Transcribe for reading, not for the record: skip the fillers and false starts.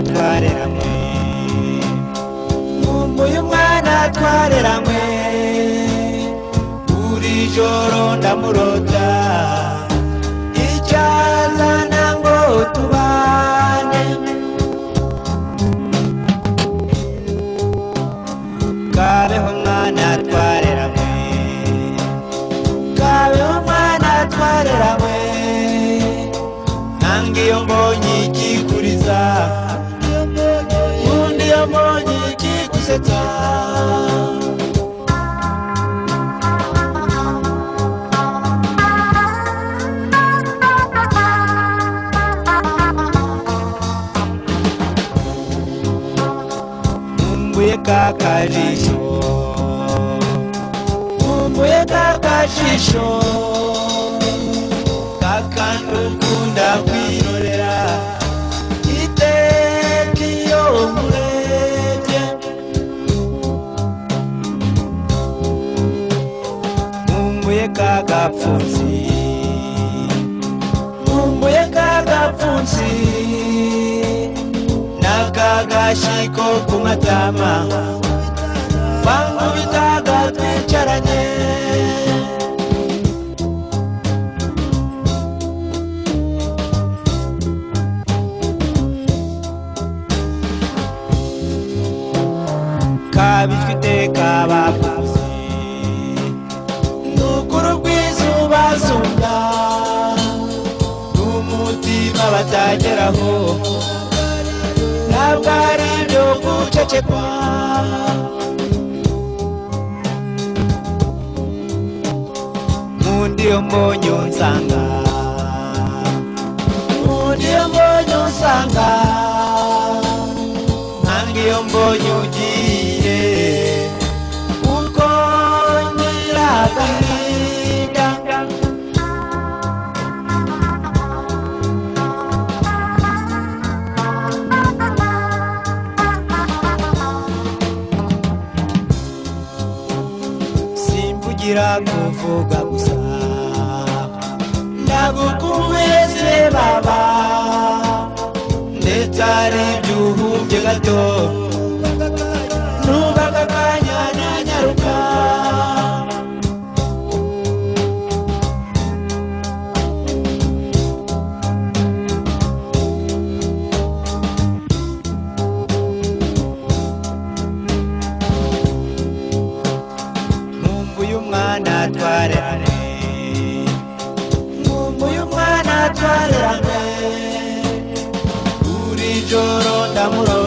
twareramwe, nkumbuye umwana twareramwe, buri joro ndamurota icyazana ngo tubane. Kabeho mwana twareramwe, kabeho mwana twareramwe, nange iyo mbonye ikikuriza, undi iyo mbonye ikigusetsa. Nkumbuye kakajisho, nkumbuye kakajisho, kakandi ukunda kwirorera iteka iyo nkurebye. Nkumbuye kagapfunsi, nkumbuye kagapfunsi, n'akagashiko ku matama, wankubitaga twicaranye. Kabijwe iteka bakuze, n'ukuri rw'izuba zunda, n'umutima batageraho, ntabwo ari ibyo gucecekwa. Nkunda iyo mbonye unsanga, nkunda iyo mbonye unsanga, nkanga iyo mbonye ugiye, kuko ngira agahinda. Simvugira kuvuga gusa, ndagukumbuye se baba, ndetse ari ibyuhumbye gato, nubaga akanya nanyaruka. Nkumbuye umwana twareramwe, nkumbuye umwana twareramwe, buri joro ndamurota